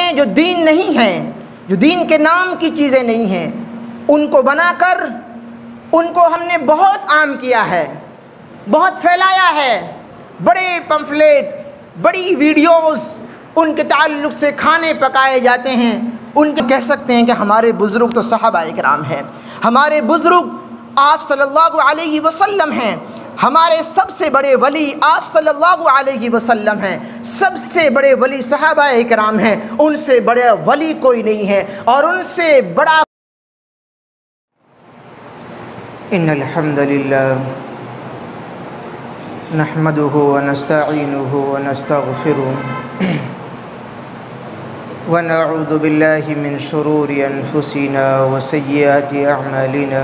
میں جو دین نہیں ہے، جو دین کے نام کی چیزیں نہیں ہیں، ان کو بنا کر ان کو ہم نے بہت عام کیا ہے، بہت پھیلایا ہے۔ بڑے پمفلیٹ، بڑی ویڈیوز ان کے تعلق سے کھانے پکائے جاتے ہیں۔ ان کے کہہ سکتے ہیں کہ ہمارے بزرگ تو صحابہ کرام ہیں، ہمارے بزرگ آپ صلی اللہ علیہ وسلم ہیں، ہمارے سب سے بڑے ولی آپ صلی اللہ علیہ وسلم ہیں، سب سے بڑے ولی صحابہ کرام ہیں، ان سے بڑا ولی کوئی نہیں ہے اور ان سے بڑا۔ ان الحمد للہ نحمده ونستعینه ونستغفره ونعوذ باللہ من شرور انفسنا وسیئات اعمالنا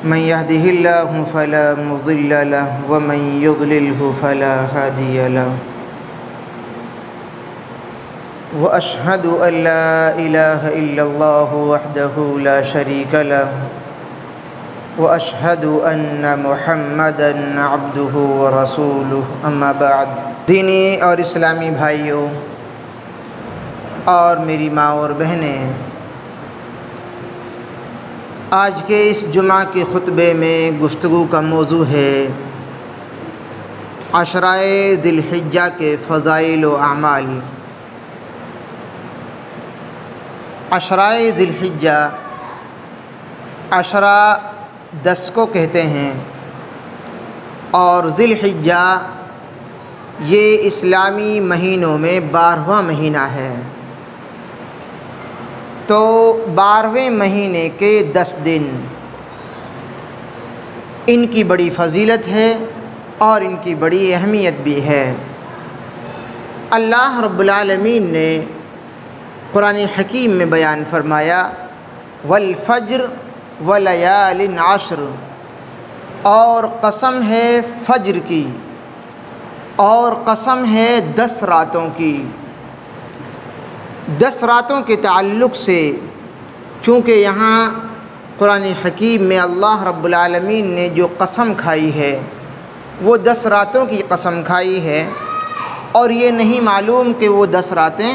من يهده الله فلا مضل له ومن يضلله فلا هادي له وأشهد أن لا إله إلا الله وحده لا شريك له وأشهد أن محمدًا عبده ورسوله أما بعد۔ دینی اور اسلامی بھائیوں اور میری ماں اور بہنیں، آج کے اس جمعہ کے خطبے میں گفتگو کا موضوع ہے عشرۂ ذی الحجہ کے فضائل و اعمال۔ عشرۂ ذی الحجہ، عشرہ 10 کو کہتے ہیں اور ذی الحجہ یہ اسلامی مہینوں میں 12واں مہینہ ہے، تو 12ویں مہینے کے 10 دن ان کی بڑی فضیلت ہے اور ان کی بڑی اہمیت بھی ہے۔ اللہ رب العالمین نے قرآن حکیم میں بیان فرمایا والفجر ولیال عشر، اور قسم ہے فجر کی اور قسم ہے 10 راتوں کی۔ 10 راتوں کے تعلق سے چونکہ یہاں قرآن حکیم میں اللہ رب العالمین نے جو قسم کھائی ہے وہ 10 راتوں کی قسم کھائی ہے، اور یہ نہیں معلوم کہ وہ 10 راتیں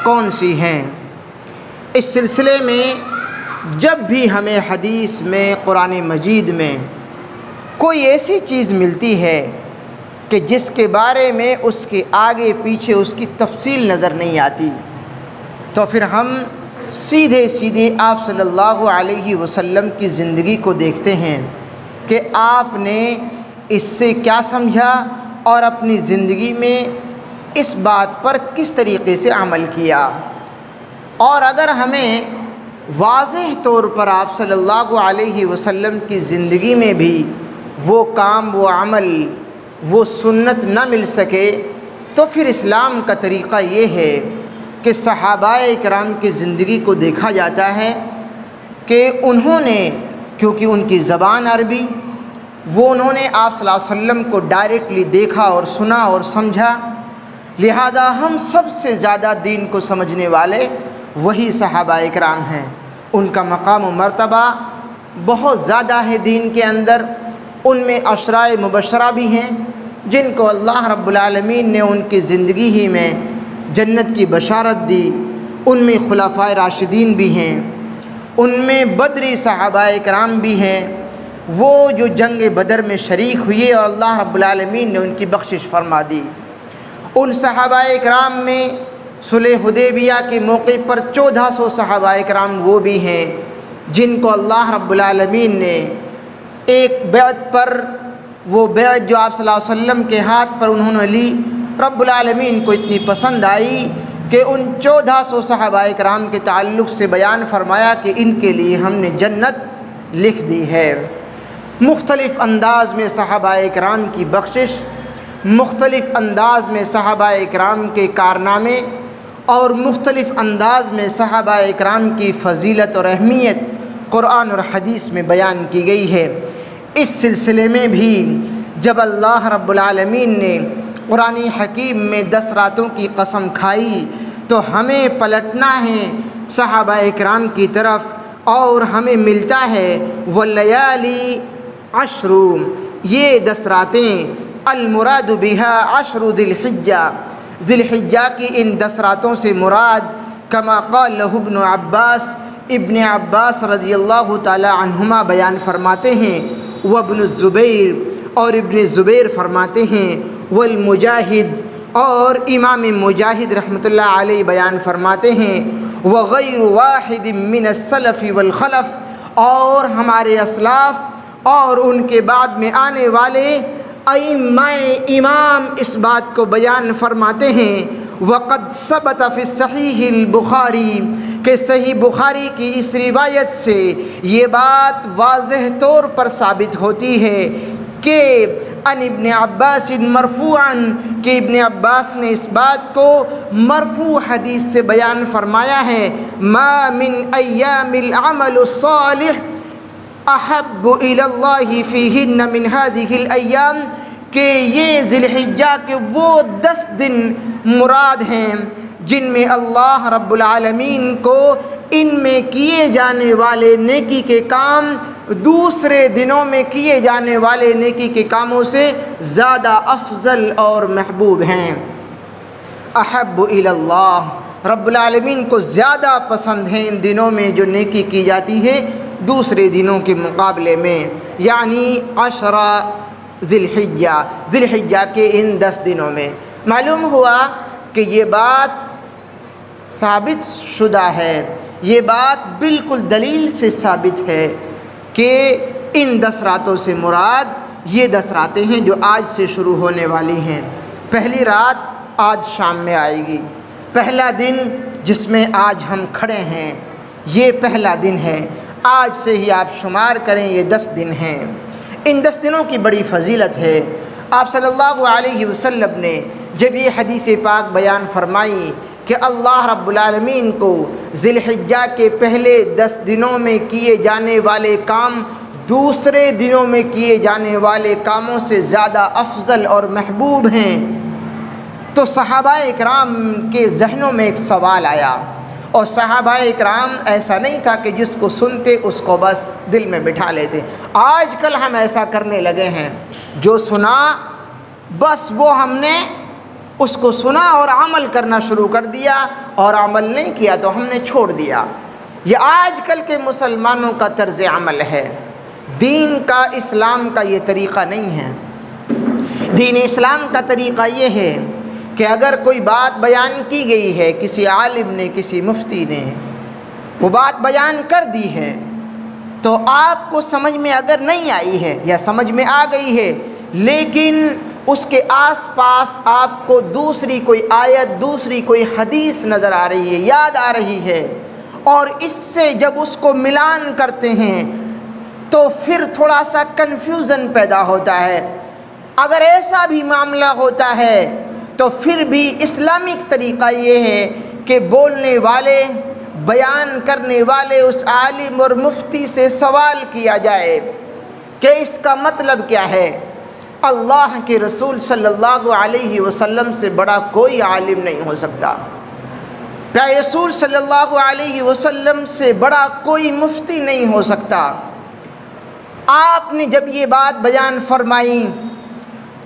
کون سی ہیں۔ اس سلسلے میں جب بھی ہمیں حدیث میں، قرآن مجید میں کوئی ایسی چیز ملتی ہے کہ جس کے بارے میں اس کے آگے پیچھے اس کی تفصیل نظر نہیں آتی، تو پھر ہم سیدھے آپ صلی اللہ علیہ وسلم کی زندگی کو دیکھتے ہیں کہ آپ نے اس سے کیا سمجھا اور اپنی زندگی میں اس بات پر کس طریقے سے عمل کیا۔ اور اگر ہمیں واضح طور پر آپ صلی اللہ علیہ وسلم کی زندگی میں بھی وہ کام، وہ عمل، وہ سنت نہ مل سکے، تو پھر اسلام کا طریقہ یہ ہے کہ صحابہ کرام کی زندگی کو دیکھا جاتا ہے کہ انہوں نے، کیونکہ ان کی زبان عربی، انہوں نے آپ صلی اللہ علیہ وسلم کو ڈائریکٹلی دیکھا اور سنا اور سمجھا، لہذا ہم سب سے زیادہ دین کو سمجھنے والے وہی صحابہ کرام ہیں۔ ان کا مقام و مرتبہ بہت زیادہ ہے دین کے اندر۔ ان میں عشرۂ مبشرہ بھی ہیں جن کو اللہ رب العالمین نے ان کی زندگی ہی میں جنت کی بشارت دی۔ ان میں خلفائے راشدین بھی ہیں، ان میں بدری صحابہ کرام بھی ہیں، وہ جو جنگ بدر میں شریک ہوئے اور اللہ رب العالمین نے ان کی بخشش فرما دی۔ ان صحابہ کرام میں صلح حدیبیہ کے موقع پر 1400 صحابہ کرام وہ بھی ہیں جن کو اللہ رب العالمین نے ایک بیعت پر، وہ بیعت جو آپ صلی اللہ علیہ وسلم کے ہاتھ پر انہوں نے لی، رب العالمین کو اتنی پسند آئی کہ ان 1400 صحابہ کرام کے تعلق سے بیان فرمایا کہ ان کے لیے ہم نے جنت لکھ دی ہے۔ مختلف انداز میں صحابہ کرام کی بخشش، مختلف انداز میں صحابہ کرام کے کارنامے اور مختلف انداز میں صحابہ کرام کی فضیلت اور اہمیت قرآن اور حدیث میں بیان کی گئی ہے۔ اس سلسلے میں بھی جب اللہ رب العالمین نے قرآن حکیم میں 10 راتوں کی قسم کھائی تو ہمیں پلٹنا ہے صحابہ کرام کی طرف، اور ہمیں ملتا ہے وَاللَّيَالِي عَشْرٌ، یہ 10 راتیں المراد بها عشر ذی الحجہ، ذی الحجہ کی ان 10 راتوں سے مراد کما قال لہ ابن عباس، ابن عباس رضی اللہ تعالی عنہما بیان فرماتے ہیں، وابن الزبیر، اور ابن زبیر فرماتے ہیں، والمجاہد، اور امام مجاہد رحمۃ اللہ علیہ بیان فرماتے ہیں، وغیر واحد من السلف والخلف، اور ہمارے اسلاف اور ان کے بعد میں آنے والے ائمہ امام اس بات کو بیان فرماتے ہیں، وقد ثبت فی صحیح البخاری، کہ صحیح بخاری کی اس روایت سے یہ بات واضح طور پر ثابت ہوتی ہے کہ ان ابن عباس مرفوعاً، کہ ابن عباس نے اس بات کو مرفوع حدیث سے بیان فرمایا ہے، ما من ایام العمل الصالح احب الی اللہ فیہن من ہذہ الایام، کہ یہ ذی الحجہ کے وہ 10 دن مراد ہیں جن میں اللہ رب العالمین کو ان میں کیے جانے والے نیکی کے کام دوسرے دنوں میں کیے جانے والے نیکی کے کاموں سے زیادہ افضل اور محبوب ہیں۔ احب الی اللہ، رب العالمین کو زیادہ پسند ہیں ان دنوں میں جو نیکی کی جاتی ہے دوسرے دنوں کے مقابلے میں، یعنی 10 ذی الحجہ کے ان 10 دنوں میں۔ معلوم ہوا کہ یہ بات ثابت شدہ ہے، یہ بات بالکل دلیل سے ثابت ہے کہ ان 10 راتوں سے مراد یہ 10 راتیں ہیں جو آج سے شروع ہونے والی ہیں۔ پہلی رات آج شام میں آئے گی، پہلا دن جس میں آج ہم کھڑے ہیں یہ پہلا دن ہے، آج سے ہی آپ شمار کریں یہ 10 دن ہیں۔ ان 10 دنوں کی بڑی فضیلت ہے۔ آپ صلی اللہ علیہ وسلم نے جب یہ حدیث پاک بیان فرمائی کہ اللہ رب العالمین کو ذی الحجہ کے پہلے 10 دنوں میں کیے جانے والے کام دوسرے دنوں میں کیے جانے والے کاموں سے زیادہ افضل اور محبوب ہیں، تو صحابہ اکرام کے ذہنوں میں ایک سوال آیا، اور صحابہ اکرام ایسا نہیں تھا کہ جس کو سنتے اس کو بس دل میں بٹھا لیتے۔ آج کل ہم ایسا کرنے لگے ہیں، جو سنا بس وہ ہم نے اس کو سنا اور عمل کرنا شروع کر دیا، اور عمل نہیں کیا تو ہم نے چھوڑ دیا۔ یہ آج کل کے مسلمانوں کا طرز عمل ہے، دین کا اسلام کا یہ طریقہ نہیں ہے۔ دین اسلام کا طریقہ یہ ہے کہ اگر کوئی بات بیان کی گئی ہے، کسی عالم نے، کسی مفتی نے وہ بات بیان کر دی ہے، تو آپ کو سمجھ میں اگر نہیں آئی ہے یا سمجھ میں آ گئی ہے، لیکن اس کے آس پاس آپ کو دوسری کوئی آیت، دوسری کوئی حدیث نظر آ رہی ہے، یاد آ رہی ہے، اور اس سے جب اس کو ملان کرتے ہیں تو پھر تھوڑا سا کنفیوژن پیدا ہوتا ہے۔ اگر ایسا بھی معاملہ ہوتا ہے تو پھر بھی اسلامک طریقہ یہ ہے کہ بولنے والے، بیان کرنے والے اس عالم اور مفتی سے سوال کیا جائے کہ اس کا مطلب کیا ہے۔ اللہ کے رسول صلی اللہ علیہ وسلم سے بڑا کوئی عالم نہیں ہو سکتا، پیارے رسول صلی اللہ علیہ وسلم سے بڑا کوئی مفتی نہیں ہو سکتا۔ آپ نے جب یہ بات بیان فرمائی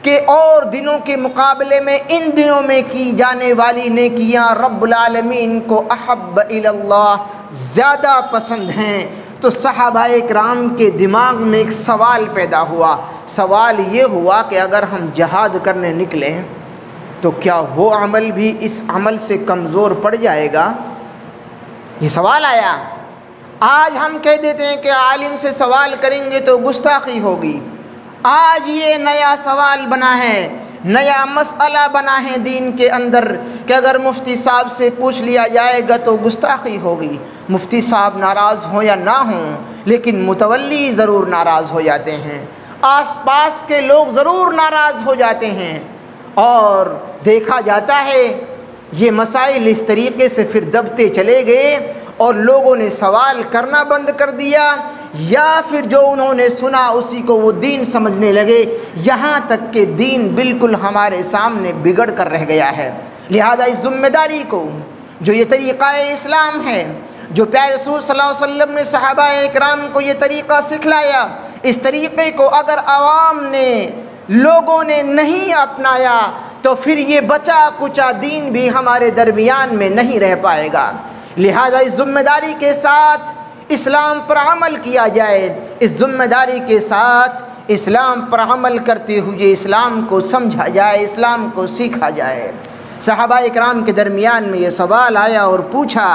کہ اور دنوں کے مقابلے میں ان دنوں میں کی جانے والی نیکیاں رب العالمین کو احب الی اللہ زیادہ پسند ہیں، تو صحابہ اکرام کے دماغ میں ایک سوال پیدا ہوا۔ سوال یہ ہوا کہ اگر ہم جہاد کرنے نکلیں تو کیا وہ عمل بھی اس عمل سے کمزور پڑ جائے گا؟ یہ سوال آیا۔ آج ہم کہہ دیتے ہیں کہ عالم سے سوال کریں گے تو گستاخی ہوگی۔ آج یہ نیا سوال بنا ہے، نیا مسئلہ بنا ہے دین کے اندر کہ اگر مفتی صاحب سے پوچھ لیا جائے گا تو گستاخی ہوگی۔ مفتی صاحب ناراض ہوں یا نہ ہوں، لیکن متولی ضرور ناراض ہو جاتے ہیں، آس پاس کے لوگ ضرور ناراض ہو جاتے ہیں، اور دیکھا جاتا ہے یہ مسائل اس طریقے سے پھر دبتے چلے گئے اور لوگوں نے سوال کرنا بند کر دیا، یا پھر جو انہوں نے سنا اسی کو وہ دین سمجھنے لگے، یہاں تک کہ دین بالکل ہمارے سامنے بگڑ کر رہ گیا ہے۔ لہذا اس ذمہ داری کو، جو یہ طریقہ اسلام ہے، جو پیارے رسول صلی اللہ علیہ وسلم نے صحابہ اکرام کو یہ طریقہ سکھلایا، اس طریقے کو اگر عوام نے، لوگوں نے نہیں اپنایا تو پھر یہ بچا کچا دین بھی ہمارے درمیان میں نہیں رہ پائے گا۔ لہذا اس ذمہ داری کے ساتھ اسلام پر عمل کیا جائے، اس ذمہ داری کے ساتھ اسلام پر عمل کرتے ہوئے اسلام کو سمجھا جائے، اسلام کو سیکھا جائے۔ صحابہ اکرام کے درمیان میں یہ سوال آیا اور پوچھا،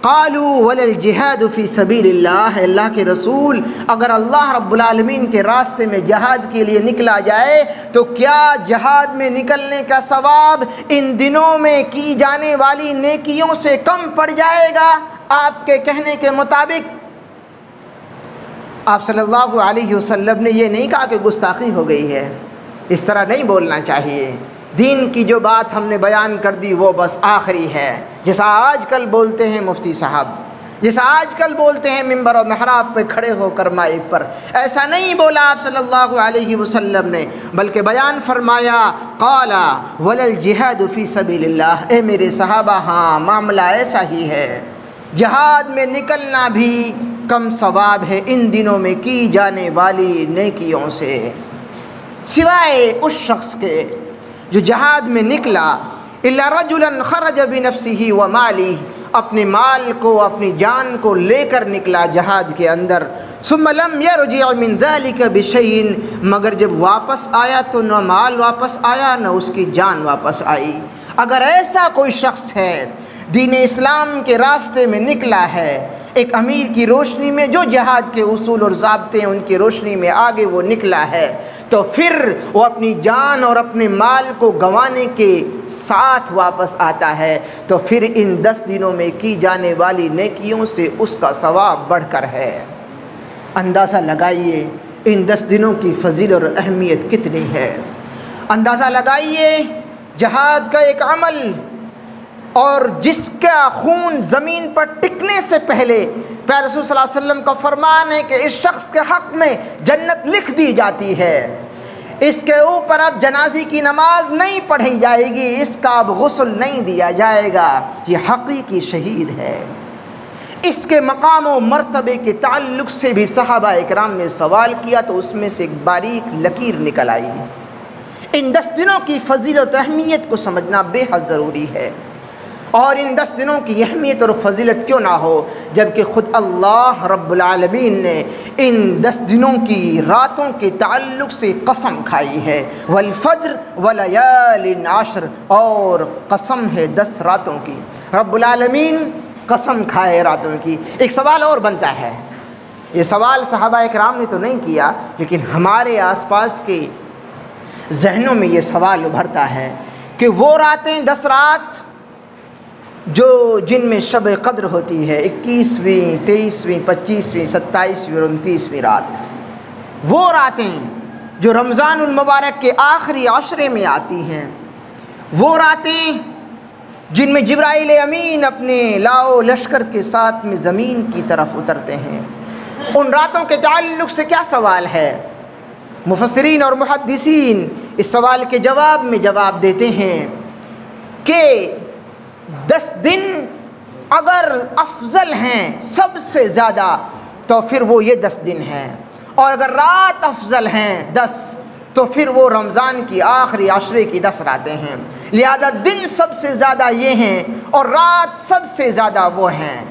قالوا ولا الجہاد فی سبیل اللہ، اللہ کے رسول اگر اللہ رب العالمین کے راستے میں جہاد کے لیے نکلا جائے تو کیا جہاد میں نکلنے کا ثواب ان دنوں میں کی جانے والی نیکیوں سے کم پڑ جائے گا؟ آپ کے کہنے کے مطابق آپ صلی اللہ علیہ وسلم نے یہ نہیں کہا کہ گستاخی ہو گئی ہے، اس طرح نہیں بولنا چاہیے۔ دین کی جو بات ہم نے بیان کر دی وہ بس آخری ہے، جیسا آج کل بولتے ہیں مفتی صاحب، جیسا آج کل بولتے ہیں ممبر و محراب پہ کھڑے ہو کر مائک پر، ایسا نہیں بولا آپ صلی اللہ علیہ وسلم نے، بلکہ بیان فرمایا قال ولا الجہاد فی سبیل اللہ، اے میرے صحابہ ہاں معاملہ ایسا ہی ہے، جہاد میں نکلنا بھی کم ثواب ہے ان دنوں میں کی جانے والی نیکیوں سے، سوائے اس شخص کے جو جہاد میں نکلا، الا رجلا خرج بنفسه وماله، اپنے مال کو اپنی جان کو لے کر نکلا جہاد کے اندر، ثم لم يرجع من ذلك بشيء، مگر جب واپس آیا تو نہ مال واپس آیا نہ اس کی جان واپس آئی۔ اگر ایسا کوئی شخص ہے دین اسلام کے راستے میں نکلا ہے، ایک امیر کی روشنی میں جو جہاد کے اصول اور ضابطے ہیں ان کی روشنی میں آگے وہ نکلا ہے، تو پھر وہ اپنی جان اور اپنے مال کو گنوانے کے ساتھ واپس آتا ہے، تو پھر ان 10 دنوں میں کی جانے والی نیکیوں سے اس کا ثواب بڑھ کر ہے۔ اندازہ لگائیے ان 10 دنوں کی فضیلت اور اہمیت کتنی ہے، اندازہ لگائیے جہاد کا ایک عمل اور جس کا خون زمین پر ٹکنے سے پہلے پیارے رسول صلی اللہ علیہ وسلم کا فرمان ہے کہ اس شخص کے حق میں جنت لکھ دی جاتی ہے، اس کے اوپر اب جنازے کی نماز نہیں پڑھی جائے گی، اس کا اب غسل نہیں دیا جائے گا، یہ حقیقی شہید ہے۔ اس کے مقام و مرتبے کے تعلق سے بھی صحابہ اکرام نے سوال کیا تو اس میں سے ایک باریک لکیر نکل آئی۔ ان 10 دنوں کی فضیلت و اہمیت کو سمجھنا بے حد ضروری ہے، اور ان 10 دنوں کی اہمیت اور فضیلت کیوں نہ ہو جبکہ خود اللہ رب العالمین نے ان 10 دنوں کی راتوں کے تعلق سے قسم کھائی ہے، والفجر ولیال عشر، اور قسم ہے 10 راتوں کی، رب العالمین قسم کھائے راتوں کی۔ ایک سوال اور بنتا ہے، یہ سوال صحابہ اکرام نے تو نہیں کیا لیکن ہمارے آس پاس کے ذہنوں میں یہ سوال ابھرتا ہے کہ وہ راتیں 10 رات جو جن میں شب قدر ہوتی ہے، 21ویں 23ویں 25ویں 27ویں اور 29ویں رات، وہ راتیں جو رمضان المبارک کے آخری عشرے میں آتی ہیں، وہ راتیں جن میں جبرائیل امین اپنے لاؤ لشکر کے ساتھ میں زمین کی طرف اترتے ہیں، ان راتوں کے تعلق سے کیا سوال ہے؟ مفسرین اور محدثین اس سوال کے جواب میں جواب دیتے ہیں کہ 10 دن اگر افضل ہیں سب سے زیادہ تو پھر وہ یہ 10 دن ہیں، اور اگر رات افضل ہیں 10 تو پھر وہ رمضان کی آخری عشرے کی 10 راتیں ہیں، لہذا دن سب سے زیادہ یہ ہیں اور رات سب سے زیادہ وہ ہیں،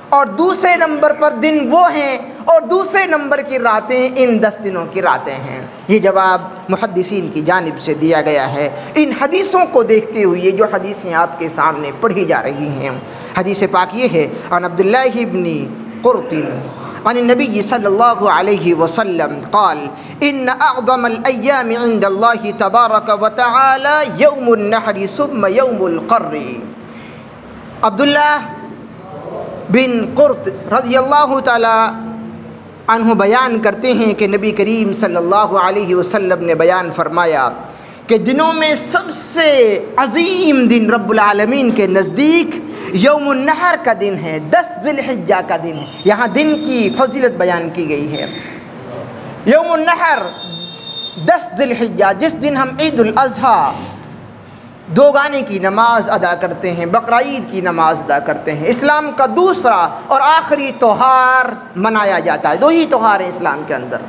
اور دوسرے نمبر پر دن وہ ہیں اور دوسرے نمبر کی راتیں ان 10 دنوں کی راتیں ہیں۔ یہ جواب محدثین کی جانب سے دیا گیا ہے۔ ان حدیثوں کو دیکھتے ہوئے جو حدیثیں آپ کے سامنے پڑھی جا رہی ہیں، حدیث پاک یہ ہے، عن عبداللہ بن قرط عن النبی صلی اللہ علیہ وسلم قال ان اعظم الایام عند اللہ تبارک وتعالی یوم النحر ثم یوم القر۔ عبداللہ بن قرط رضی اللہ تعالی عنہ بیان کرتے ہیں کہ نبی کریم صلی اللہ علیہ وسلم نے بیان فرمایا کہ دنوں میں سب سے عظیم دن رب العالمین کے نزدیک یوم النحر کا دن ہے، 10 ذی الحجہ کا دن ہے۔ یہاں دن کی فضیلت بیان کی گئی ہے۔ یوم النحر 10 ذی الحجہ، جس دن ہم عید الاضحیٰ دوگانے کی نماز ادا کرتے ہیں، بقرعید کی نماز ادا کرتے ہیں، اسلام کا دوسرا اور آخری تہوار منایا جاتا ہے۔ 2 ہی تہوار ہیں اسلام کے اندر،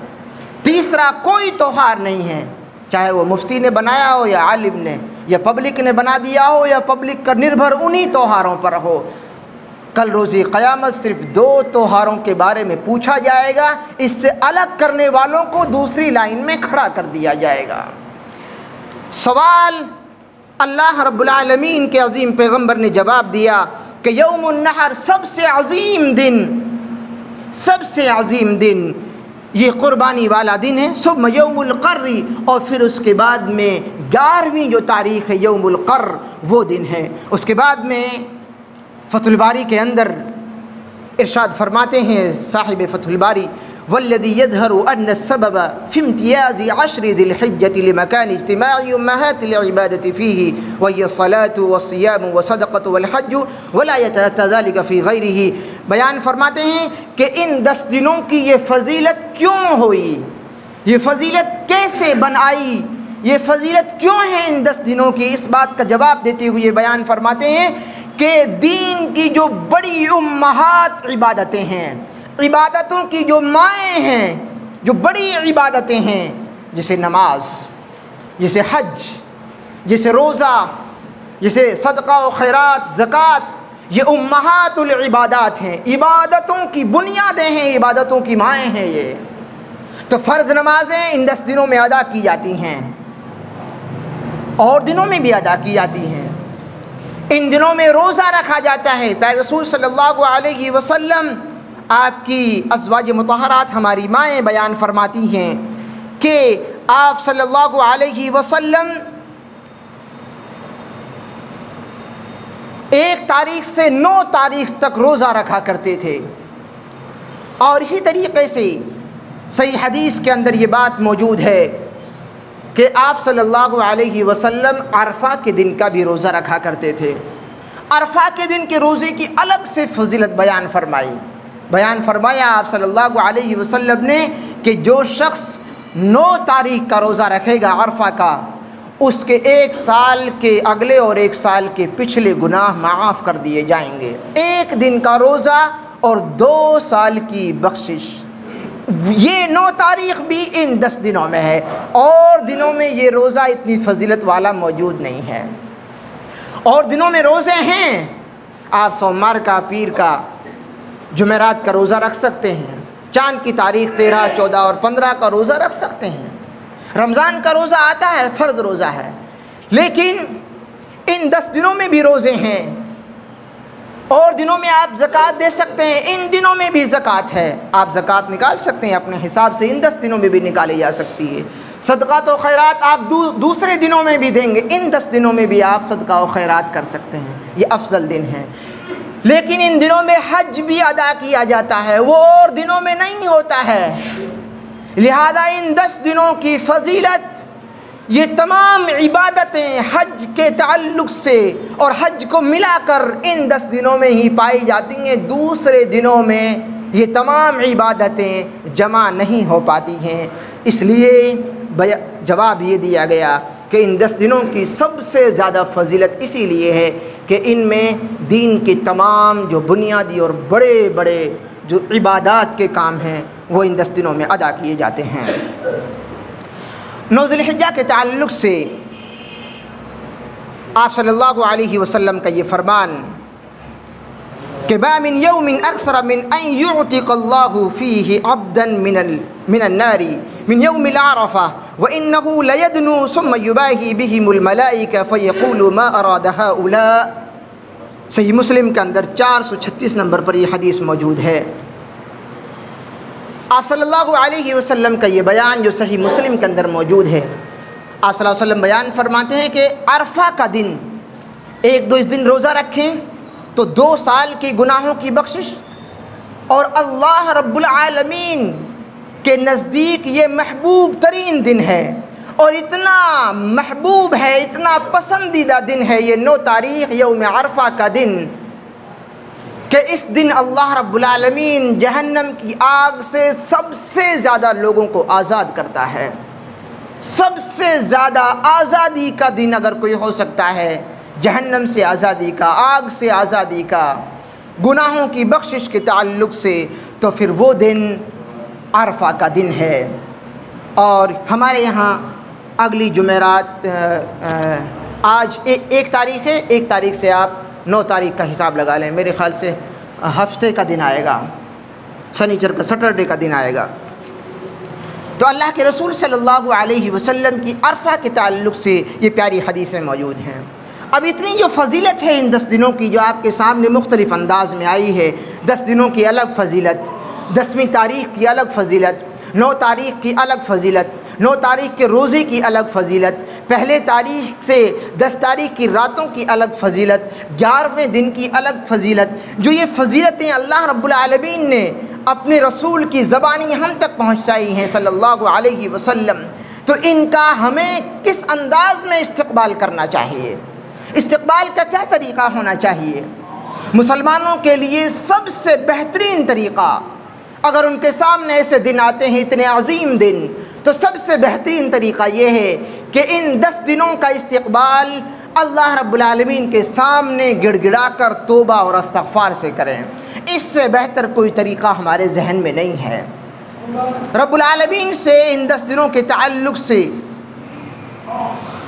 تیسرا کوئی تہوار نہیں ہے۔ چاہے وہ مفتی نے بنایا ہو یا عالم نے یا پبلک نے بنا دیا ہو یا پبلک کا نربھر انہی تہواروں پر ہو، کل روز قیامت صرف 2 تہواروں کے بارے میں پوچھا جائے گا، اس سے الگ کرنے والوں کو دوسری لائن میں کھڑا کر دیا جائے گا۔ سوال اللہ رب العالمین کے عظیم پیغمبر نے جواب دیا کہ یوم النحر سب سے عظیم دن یہ قربانی والا دن ہے، ثم یوم القر، اور پھر اس کے بعد میں 11ویں جو تاریخ ہے یوم القر وہ دن ہے۔ اس کے بعد میں فتح الباری کے اندر ارشاد فرماتے ہیں صاحب فتح الباری، والذی یظہر ان السبب فی امتیاز 10 ذی الحجۃ لمکان اجتماع امہات العبادۃ فیہ وہی الصلاۃ والصیام والصدقۃ والحج ولا یتأتی ذلک فی غیرہ۔ بیان فرماتے ہیں کہ ان 10 دنوں کی یہ فضیلت کیوں ہوئی، یہ فضیلت کیسے بن آئی، یہ فضیلت کیوں ہے ان 10 دنوں کی، اس بات کا جواب دیتے ہوئے بیان فرماتے ہیں کہ دین کی جو بڑی امہات عبادتیں ہیں، عبادتوں کی جو مائیں ہیں، جو بڑی عبادتیں ہیں، جیسے نماز، جیسے حج، جیسے روزہ، جیسے صدقہ و خیرات، زکوٰۃ، یہ امہات العبادات ہیں، عبادتوں کی بنیادیں ہیں، عبادتوں کی مائیں ہیں یہ۔ تو فرض نمازیں ان 10 دنوں میں ادا کی جاتی ہیں، اور دنوں میں بھی ادا کی جاتی ہیں۔ ان دنوں میں روزہ رکھا جاتا ہے۔ پیارے رسول صلی اللہ علیہ وسلم، آپ کی ازواج مطہرات ہماری مائیں بیان فرماتی ہیں کہ آپ صلی اللہ علیہ وسلم 1 تاریخ سے 9 تاریخ تک روزہ رکھا کرتے تھے، اور اسی طریقے سے صحیح حدیث کے اندر یہ بات موجود ہے کہ آپ صلی اللہ علیہ وسلم عرفہ کے دن کا بھی روزہ رکھا کرتے تھے۔ عرفہ کے دن کے روزے کی الگ سے فضیلت بیان فرمایا آپ صلی اللہ علیہ وسلم نے کہ جو شخص 9 تاریخ کا روزہ رکھے گا عرفہ کا، اس کے 1 سال کے اگلے اور 1 سال کے پچھلے گناہ معاف کر دیے جائیں گے۔ 1 دن کا روزہ اور 2 سال کی بخشش۔ یہ 9 تاریخ بھی ان 10 دنوں میں ہے، اور دنوں میں یہ روزہ اتنی فضیلت والا موجود نہیں ہے۔ اور دنوں میں روزے ہیں، آپ سوموار کا، پیر کا، جمعرات کا روزہ رکھ سکتے ہیں، چاند کی تاریخ 13، 14 اور 15 کا روزہ رکھ سکتے ہیں، رمضان کا روزہ آتا ہے، فرض روزہ ہے، لیکن ان 10 دنوں میں بھی روزے ہیں۔ اور دنوں میں آپ زکوٰۃ دے سکتے ہیں، ان دنوں میں بھی زکوٰۃ ہے، آپ زکوٰۃ نکال سکتے ہیں اپنے حساب سے، ان 10 دنوں میں بھی نکالی جا سکتی ہے۔ صدقات و خیرات آپ دوسرے دنوں میں بھی دیں گے، ان 10 دنوں میں بھی آپ صدقہ و خیرات کر سکتے ہیں، یہ افضل دن ہے۔ لیکن ان دنوں میں حج بھی ادا کیا جاتا ہے، وہ اور دنوں میں نہیں ہوتا ہے، لہذا ان 10 دنوں کی فضیلت، یہ تمام عبادتیں حج کے تعلق سے اور حج کو ملا کر ان 10 دنوں میں ہی پائی جاتی ہیں، دوسرے دنوں میں یہ تمام عبادتیں جمع نہیں ہو پاتی ہیں۔ اس لیے جواب یہ دیا گیا کہ ان 10 دنوں کی سب سے زیادہ فضیلت اسی لیے ہے کہ ان میں دین کے تمام جو بنیادی اور بڑے بڑے جو عبادات کے کام ہیں وہ ان 10 دنوں میں ادا کیے جاتے ہیں۔ 9 ذی الحجہ کے تعلق سے آپ صلی اللہ علیہ وسلم کا یہ فرمان کہ ما من یوم اکثر من ان یعتق اللہ فیہ عبدا من النار من یوم العرفہ وانہ لیدنو ثم یباہی بہم الملائکہ فیقول ما اراد ہؤلاء۔ صحیح مسلم کے اندر 436 نمبر پر یہ حدیث موجود ہے۔ آپ صلی اللہ علیہ وسلم کا یہ بیان جو صحیح مسلم کے اندر موجود ہے، آپ صلی اللہ علیہ وسلم بیان فرماتے ہیں کہ عرفہ کا دن 1-2 اس دن روزہ رکھیں تو 2 سال کے گناہوں کی بخشش، اور اللہ رب العالمین کے نزدیک یہ محبوب ترین دن ہے، اور اتنا محبوب ہے، اتنا پسندیدہ دن ہے یہ 9 تاریخ یوم عرفہ کا دن کہ اس دن اللہ رب العالمین جہنم کی آگ سے سب سے زیادہ لوگوں کو آزاد کرتا ہے۔ سب سے زیادہ آزادی کا دن اگر کوئی ہو سکتا ہے، جہنم سے آزادی کا، آگ سے آزادی کا، گناہوں کی بخشش کے تعلق سے، تو پھر وہ دن عرفہ کا دن ہے۔ اور ہمارے یہاں اگلی جمعرات آج 1 تاریخ ہے، 1 تاریخ سے آپ 9 تاریخ کا حساب لگا لیں، میرے خیال سے ہفتے کا دن آئے گا، شنیچر کا سیٹرڈے کا دن آئے گا۔ تو اللہ کے رسول صلی اللہ علیہ وسلم کی عرفہ کے تعلق سے یہ پیاری حدیثیں موجود ہیں۔ اب اتنی جو فضیلت ہے ان 10 دنوں کی جو آپ کے سامنے مختلف انداز میں آئی ہے، 10 دنوں کی الگ فضیلت، 10ویں تاریخ کی الگ فضیلت، 9 تاریخ کی الگ فضیلت، 9 تاریخ کے روزے کی الگ فضیلت، پہلے تاریخ سے 10 تاریخ کی راتوں کی الگ فضیلت، 11ویں دن کی الگ فضیلت، جو یہ فضیلتیں اللہ رب العالمین نے اپنے رسول کی زبانی ہم تک پہنچائی ہیں صلی اللہ علیہ وسلم، تو ان کا ہمیں کس انداز میں استقبال کرنا چاہیے، استقبال کا کیا طریقہ ہونا چاہیے؟ مسلمانوں کے لیے سب سے بہترین طریقہ، اگر ان کے سامنے ایسے دن آتے ہیں اتنے عظیم دن، تو سب سے بہترین طریقہ یہ ہے کہ ان 10 دنوں کا استقبال اللہ رب العالمین کے سامنے گڑ گڑا کر توبہ اور استغفار سے کریں۔ اس سے بہتر کوئی طریقہ ہمارے ذہن میں نہیں ہے۔ رب العالمین سے ان 10 دنوں کے تعلق سے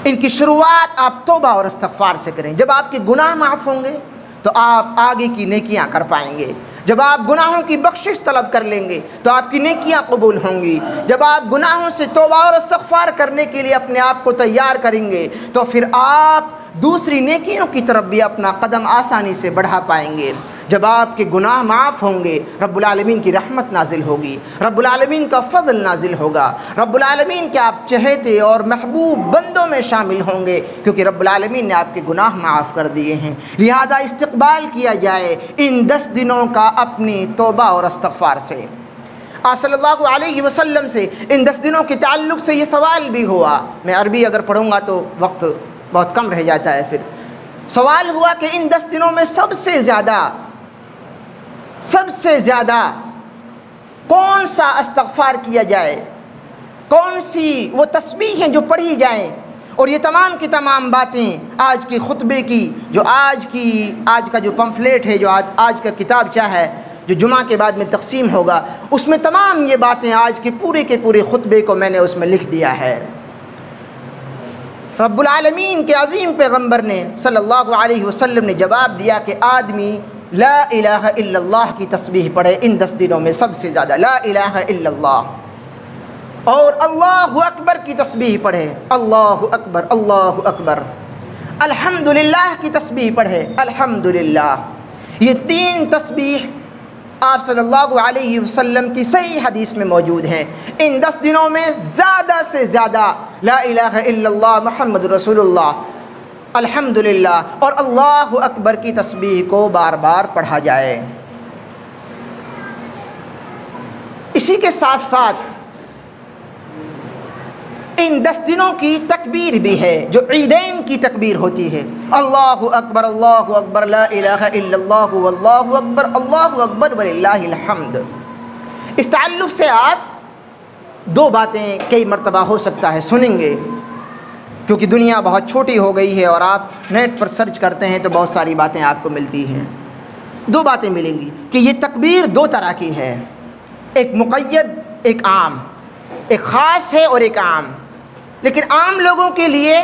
ان کی شروعات آپ توبہ اور استغفار سے کریں۔ جب آپ کے گناہ معاف ہوں گے تو آپ آگے کی نیکیاں کر پائیں گے۔ جب آپ گناہوں کی بخشش طلب کر لیں گے تو آپ کی نیکیاں قبول ہوں گی۔ جب آپ گناہوں سے توبہ اور استغفار کرنے کے لیے اپنے آپ کو تیار کریں گے تو پھر آپ دوسری نیکیوں کی طرف بھی اپنا قدم آسانی سے بڑھا پائیں گے۔ جب آپ کے گناہ معاف ہوں گے رب العالمین کی رحمت نازل ہوگی، رب العالمین کا فضل نازل ہوگا، رب العالمین کے آپ چہیتے اور محبوب بندوں میں شامل ہوں گے، کیونکہ رب العالمین نے آپ کے گناہ معاف کر دیے ہیں۔ لہذا استقبال کیا جائے ان 10 دنوں کا اپنی توبہ اور استغفار سے۔ آپ صلی اللہ علیہ وسلم سے ان 10 دنوں کے تعلق سے یہ سوال بھی ہوا، میں عربی اگر پڑھوں گا تو وقت بہت کم رہ جاتا ہے، پھر سوال ہوا کہ ان 10 دنوں میں سب سے زیادہ کون سا استغفار کیا جائے، کون سی وہ تسبیح ہیں جو پڑھی جائیں، اور یہ تمام کی تمام باتیں آج کی خطبے کی جو آج کا جو پمفلیٹ ہے، جو آج کا کتابچہ ہے جو جمعہ کے بعد میں تقسیم ہوگا، اس میں تمام یہ باتیں آج کے پورے خطبے کو میں نے اس میں لکھ دیا ہے۔ رب العالمین کے عظیم پیغمبر نے صلی اللہ علیہ وسلم نے جواب دیا کہ آدمی لا الہ الا اللہ کی تسبیح پڑھے ان 10 دنوں میں سب سے زیادہ، لا الہ الا اللہ، اور اللہ اکبر کی تسبیح پڑھے، اللہ اکبر اللہ اکبر، الحمدللہ کی تسبیح پڑھے، الحمدللہ۔ یہ 3 تسبیح آپ صلی اللہ علیہ وسلم کی صحیح حدیث میں موجود ہیں۔ ان 10 دنوں میں زیادہ سے زیادہ لا الہ الا اللہ محمد رسول اللہ، الحمدللہ اور اللہ اکبر کی تسبیح کو بار بار پڑھا جائے۔ اسی کے ساتھ ساتھ ان 10 دنوں کی تکبیر بھی ہے جو عیدین کی تکبیر ہوتی ہے، اللہ اکبر لا الہ الا اللہ واللہ اکبر وللہ الحمد۔ اس تعلق سے آپ 2 باتیں کئی مرتبہ ہو سکتا ہے سنیں گے، کیونکہ دنیا بہت چھوٹی ہو گئی ہے اور آپ نیٹ پر سرچ کرتے ہیں تو بہت ساری باتیں آپ کو ملتی ہیں۔ 2 باتیں ملیں گی کہ یہ تکبیر 2 طرح کی ہے، ایک مقید ایک عام، ایک خاص ہے اور ایک عام، لیکن عام لوگوں کے لیے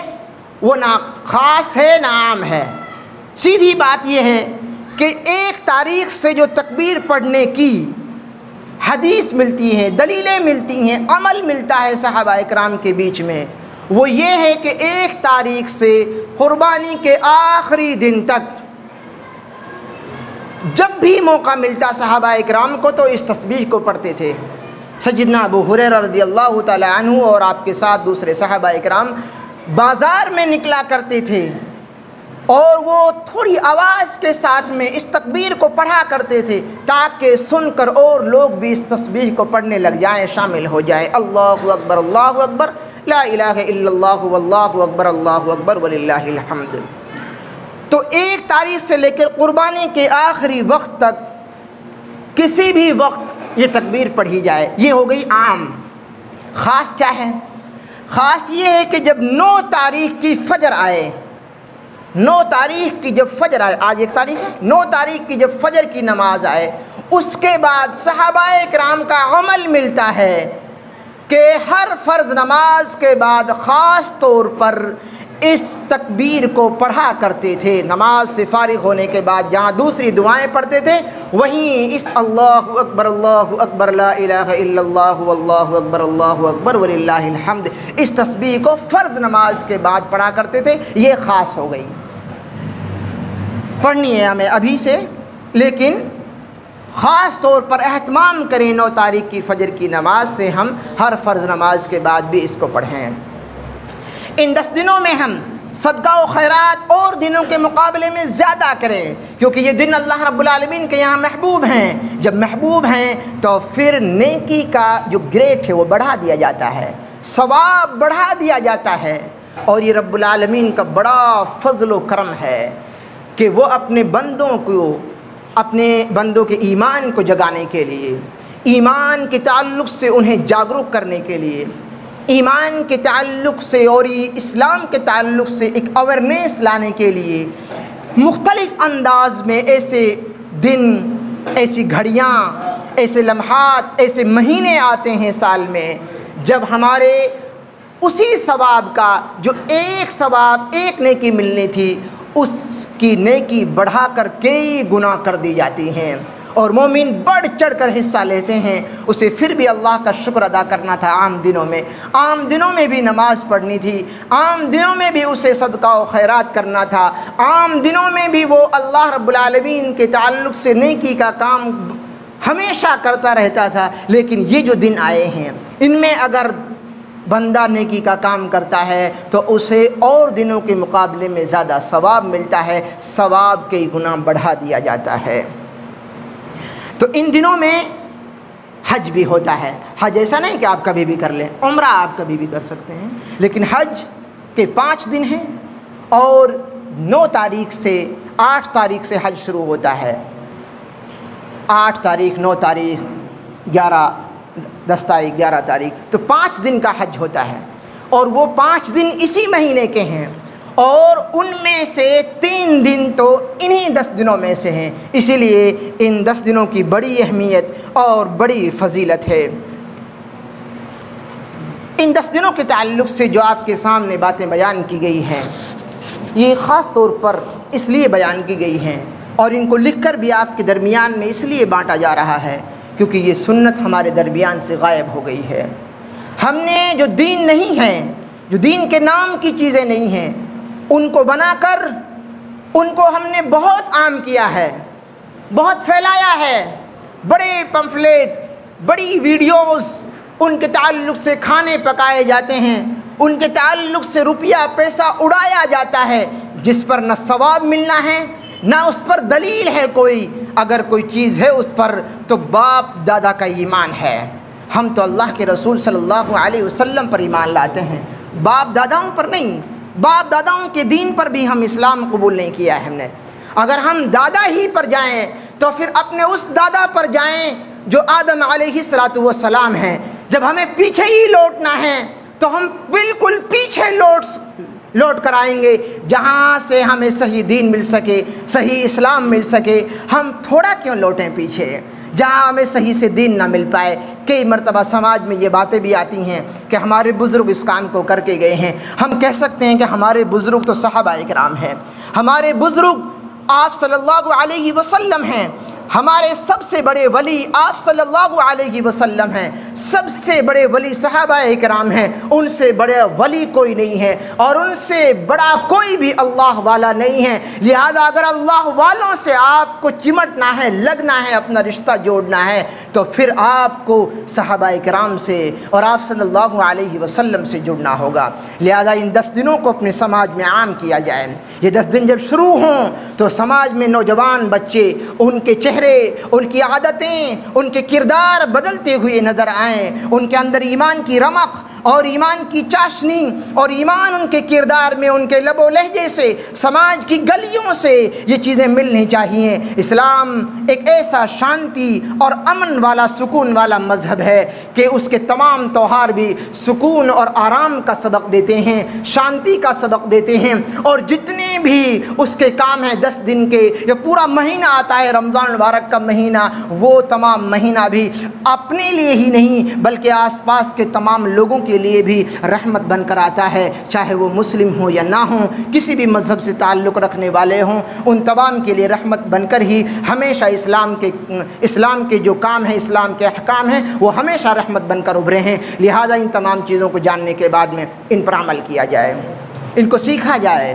وہ نہ خاص ہے نہ عام ہے۔ سیدھی بات یہ ہے کہ 1 تاریخ سے جو تکبیر پڑھنے کی حدیث ملتی ہے، دلیلیں ملتی ہیں، عمل ملتا ہے صحابہ اکرام کے بیچ میں، وہ یہ ہے کہ 1 تاریخ سے قربانی کے آخری دن تک جب بھی موقع ملتا صحابہ اکرام کو تو اس تسبیح کو پڑھتے تھے۔ سیدنا ابو ہریرہ رضی اللہ تعالی عنہ اور آپ کے ساتھ دوسرے صحابہ اکرام بازار میں نکلا کرتے تھے اور وہ تھوڑی آواز کے ساتھ میں اس تکبیر کو پڑھا کرتے تھے تاکہ سن کر اور لوگ بھی اس تسبیح کو پڑھنے لگ جائیں، شامل ہو جائیں۔ اللہ اکبر لا الہ الا اللہ واللہ اکبر وللہ الحمد۔ تو 1 تاریخ سے لے کر قربانی کے آخری وقت تک کسی بھی وقت یہ تکبیر پڑھی جائے، یہ ہو گئی عام۔ خاص کیا ہے؟ خاص یہ ہے کہ جب 9 تاریخ کی فجر آئے، 9 تاریخ کی جب فجر آئے، آج 1 تاریخ ہے، 9 تاریخ کی جب فجر کی نماز آئے، اس کے بعد صحابہ کرام کا عمل ملتا ہے کہ ہر فرض نماز کے بعد خاص طور پر اس تکبیر کو پڑھا کرتے تھے۔ نماز سے فارغ ہونے کے بعد جہاں دوسری دعائیں پڑھتے تھے وہیں اس اللہ اکبر لا الہ الا اللہ اللہ اکبر وللہ الحمد اس تسبیح کو فرض نماز کے بعد پڑھا کرتے تھے۔ یہ خاص ہو گئی، پڑھنی ہے ہمیں ابھی سے، لیکن خاص طور پر اہتمام کریں 9 تاریخ کی فجر کی نماز سے، ہم ہر فرض نماز کے بعد بھی اس کو پڑھیں۔ ان 10 دنوں میں ہم صدقہ و خیرات اور دنوں کے مقابلے میں زیادہ کریں، کیونکہ یہ دن اللہ رب العالمین کے یہاں محبوب ہیں۔ جب محبوب ہیں تو پھر نیکی کا جو گریڈ ہے وہ بڑھا دیا جاتا ہے، ثواب بڑھا دیا جاتا ہے، اور یہ رب العالمین کا بڑا فضل و کرم ہے کہ وہ اپنے بندوں کے ایمان کو جگانے کے لیے، ایمان کے تعلق سے انہیں جاگرک کرنے کے لیے، ایمان کے تعلق سے اور اسلام کے تعلق سے ایک اویرنیس لانے کے لیے مختلف انداز میں ایسے دن، ایسی گھڑیاں، ایسے لمحات، ایسے مہینے آتے ہیں سال میں جب ہمارے اسی ثواب کا جو ایک ثواب ایک نیکی ملنی تھی اس کی نیکی بڑھا کر کئی گنا کر دی جاتی ہیں، اور مومن بڑھ چڑھ کر حصہ لیتے ہیں۔ اسے پھر بھی اللہ کا شکر ادا کرنا تھا۔ عام دنوں میں بھی نماز پڑھنی تھی، عام دنوں میں بھی اسے صدقہ و خیرات کرنا تھا، عام دنوں میں بھی وہ اللہ رب العالمین کے تعلق سے نیکی کا کام ہمیشہ کرتا رہتا تھا۔ لیکن یہ جو دن آئے ہیں ان میں اگر بندہ نیکی کا کام کرتا ہے تو اسے اور دنوں کے مقابلے میں زیادہ ثواب ملتا ہے، ثواب کئی گنا بڑھا دیا جاتا ہے۔ تو ان دنوں میں حج بھی ہوتا ہے۔ حج ایسا نہیں کہ آپ کبھی بھی کر لیں، عمرہ آپ کبھی بھی کر سکتے ہیں، لیکن حج کے 5 دن ہیں، اور 9 تاریخ سے 8 تاریخ سے حج شروع ہوتا ہے۔ 8 تاریخ، 9 تاریخ، 10 تاریخ، 11 تاریخ، تو 5 دن کا حج ہوتا ہے، اور وہ 5 دن اسی مہینے کے ہیں، اور ان میں سے 3 دن تو انہی 10 دنوں میں سے ہیں۔ اسی لیے ان 10 دنوں کی بڑی اہمیت اور بڑی فضیلت ہے۔ ان 10 دنوں کے تعلق سے جو آپ کے سامنے باتیں بیان کی گئی ہیں یہ خاص طور پر اس لیے بیان کی گئی ہیں، اور ان کو لکھ کر بھی آپ کے درمیان میں اس لیے بانٹا جا رہا ہے کیونکہ یہ سنت ہمارے درمیان سے غائب ہو گئی ہے۔ ہم نے جو دین نہیں ہے، جو دین کے نام کی چیزیں نہیں ہیں، ان کو بنا کر ان کو ہم نے بہت عام کیا ہے، بہت پھیلایا ہے، بڑے پمفلیٹ، بڑی ویڈیوز ان کے تعلق سے کھانے پکائے جاتے ہیں، ان کے تعلق سے روپیہ پیسہ اڑایا جاتا ہے، جس پر نہ ثواب ملنا ہے نہ اس پر دلیل ہے کوئی۔ اگر کوئی چیز ہے اس پر تو باپ دادا کا ایمان ہے۔ ہم تو اللہ کے رسول صلی اللہ علیہ وسلم پر ایمان لاتے ہیں، باپ داداؤں پر نہیں۔ باپ داداؤں کے دین پر بھی ہم اسلام قبول نہیں کیا ہے ہم نے۔ اگر ہم دادا ہی پر جائیں تو پھر اپنے اس دادا پر جائیں جو آدم علیہ السلام ہیں۔ جب ہمیں پیچھے ہی لوٹنا ہے تو ہم بالکل پیچھے لوٹ کر آئیں گے، جہاں سے ہمیں صحیح دین مل سکے، صحیح اسلام مل سکے۔ ہم تھوڑا کیوں لوٹیں پیچھے جہاں ہمیں صحیح سے دین نہ مل پائے۔ کئی مرتبہ سماج میں یہ باتیں بھی آتی ہیں کہ ہمارے بزرگ اس کام کو کر کے گئے ہیں۔ ہم کہہ سکتے ہیں کہ ہمارے بزرگ تو صحابہ کرام ہیں، ہمارے بزرگ آپ صلی اللہ علیہ وسلم ہیں، ہمارے سب سے بڑے ولی آپ صلی اللہ علیہ وسلم ہیں، سب سے بڑے ولی صحابہ کرام ہیں، ان سے بڑے ولی کوئی نہیں ہے، اور ان سے بڑا کوئی بھی اللہ والا نہیں ہے۔ لہذا اگر اللہ والوں سے آپ کو چمٹنا ہے، لگنا ہے، اپنا رشتہ جوڑنا ہے تو پھر آپ کو صحابہ کرام سے اور آپ صلی اللہ علیہ وسلم سے جڑنا ہوگا۔ لہذا ان 10 دنوں کو اپنے سماج میں عام کیا جائے۔ یہ 10 دن جب شروع ہوں تو سماج میں نوجوان بچے، ان کے چہرے، ان کی عادتیں، ان کے کردار بدلتے ہوئے نظر آئیں، ان کے اندر ایمان کی رمق اور ایمان کی چاشنی اور ایمان ان کے کردار میں، ان کے لب و لہجے سے، سماج کی گلیوں سے یہ چیزیں ملنی چاہیے۔ اسلام ایک ایسا شانتی اور امن والا، سکون والا مذہب ہے کہ اس کے تمام تہوار بھی سکون اور آرام کا سبق دیتے ہیں، شانتی کا سبق دیتے ہیں، اور جتنے بھی اس کے کام ہیں 10 دن کے، یہ پورا مہینہ آتا ہے رمضان المبارک کا مہینہ، وہ تمام مہینہ بھی اپنے لیے ہی نہیں بلکہ آس پاس کے تمام لوگوں کے لیے بھی رحمت بن کر آتا ہے، چاہے وہ مسلم ہوں یا نہ ہوں، کسی بھی مذہب سے تعلق رکھنے والے ہوں، ان تمام کے لیے رحمت بن کر ہی ہمیشہ اسلام کے جو کام ہیں، اسلام کے احکام ہیں، وہ ہمیشہ رحمت بن کر ابھرے ہیں۔ لہٰذا ان تمام چیزوں کو جاننے کے بعد میں ان پر عمل کیا جائے، ان کو سیکھا جائے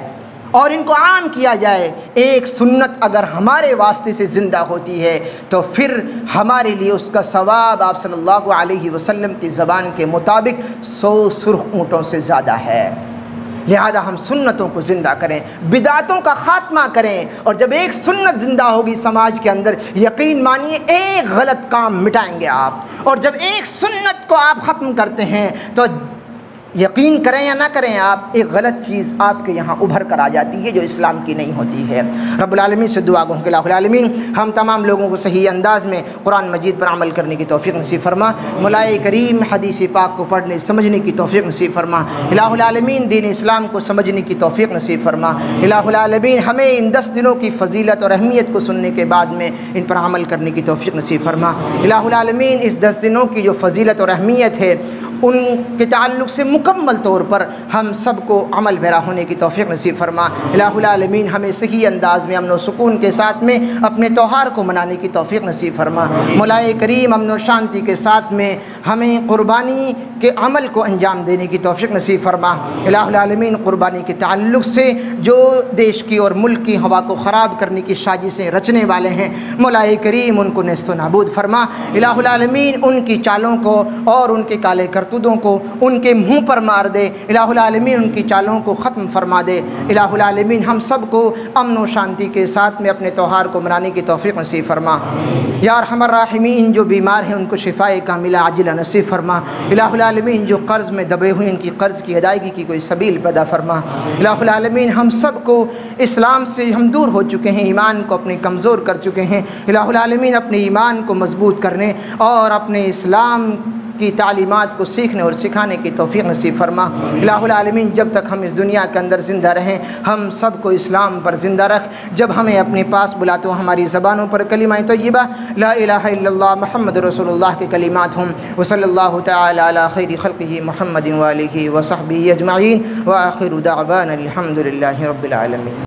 اور ان کو عام کیا جائے۔ ایک سنت اگر ہمارے واسطے سے زندہ ہوتی ہے تو پھر ہمارے لیے اس کا ثواب آپ صلی اللہ علیہ وسلم کی زبان کے مطابق 100 سرخ اونٹوں سے زیادہ ہے۔ لہذا ہم سنتوں کو زندہ کریں، بدعتوں کا خاتمہ کریں، اور جب ایک سنت زندہ ہوگی سماج کے اندر، یقین مانیے ایک غلط کام مٹائیں گے آپ، اور جب ایک سنت کو آپ ختم کرتے ہیں تو یقین کریں یا نہ کریں آپ، ایک غلط چیز آپ کے یہاں ابھر کر آ جاتی ہے جو اسلام کی نہیں ہوتی ہے۔ رب العالمین سے دعا گو کہ الہ العالمین ہم تمام لوگوں کو صحیح انداز میں قرآن مجید پر عمل کرنے کی توفیق نصیب فرما، مولائے کریم حدیث پاک کو پڑھنے سمجھنے کی توفیق نصیب فرما، الہ العالمین دین اسلام کو سمجھنے کی توفیق نصیب فرما، الہ العالمین ہمیں ان 10 دنوں کی فضیلت اور اہمیت کو سننے کے بعد میں ان پر عمل کرنے کی توفیق نصیب فرما، الہ العالمین اس 10 دنوں کی جو فضیلت اور اہمیت ہے ان کے تعلق سے مکمل طور پر ہم سب کو عمل پیرا ہونے کی توفیق نصیب فرما، الہ العالمین ہمیں صحیح انداز میں امن و سکون کے ساتھ میں اپنے تہوار کو منانے کی توفیق نصیب فرما، مولائے کریم امن و شانتی کے ساتھ میں ہمیں قربانی کے عمل کو انجام دینے کی توفیق نصیب فرما، الہ العالمین قربانی کے تعلق سے جو دیش کی اور ملک کی ہوا کو خراب کرنے کی سازشیں رچنے والے ہیں، مولائے کریم ان کو نیست و نابود فرما، الہ العالمین ان کی چالوں کو اور ان کے کالے کرتوتوں کو ان کے منہ پر مار دے، الہ العالمین ان کی چالوں کو ختم فرما دے، الہ العالمین ہم سب کو امن و شانتی کے ساتھ میں اپنے تہوار کو منانے کی توفیق نصیب فرما، یا ارحم الراحمین جو بیمار ہیں ان کو شفائے کاملہ عاجلہ نصیب فرما، الہ العالمین جو قرض میں دبے ہوئے ان کی قرض کی ادائیگی کی کوئی سبیل پیدا فرما، الہ العالمین ہم سب کو اسلام سے ہم دور ہو چکے ہیں، ایمان کو اپنے کمزور کر چکے ہیں، الہ العالمین اپنے ایمان کو مضبوط کرنے اور اپنے اسلام کی تعلیمات کو سیکھنے اور سکھانے کی توفیق نصیب فرما، الہ العالمین جب تک ہم اس دنیا کے اندر زندہ رہیں ہم سب کو اسلام پر زندہ رکھ، جب ہمیں اپنے پاس بلاتے ہو ہماری زبانوں پر کلمہ طیبہ لا الہ الا اللہ محمد رسول اللہ کے کلمات ہوں، وصلی اللہ تعالی علی خیر خلقہ محمد وآلہ وصحبہ اجمعین، وآخر دعوانا الحمد للہ رب العالمین۔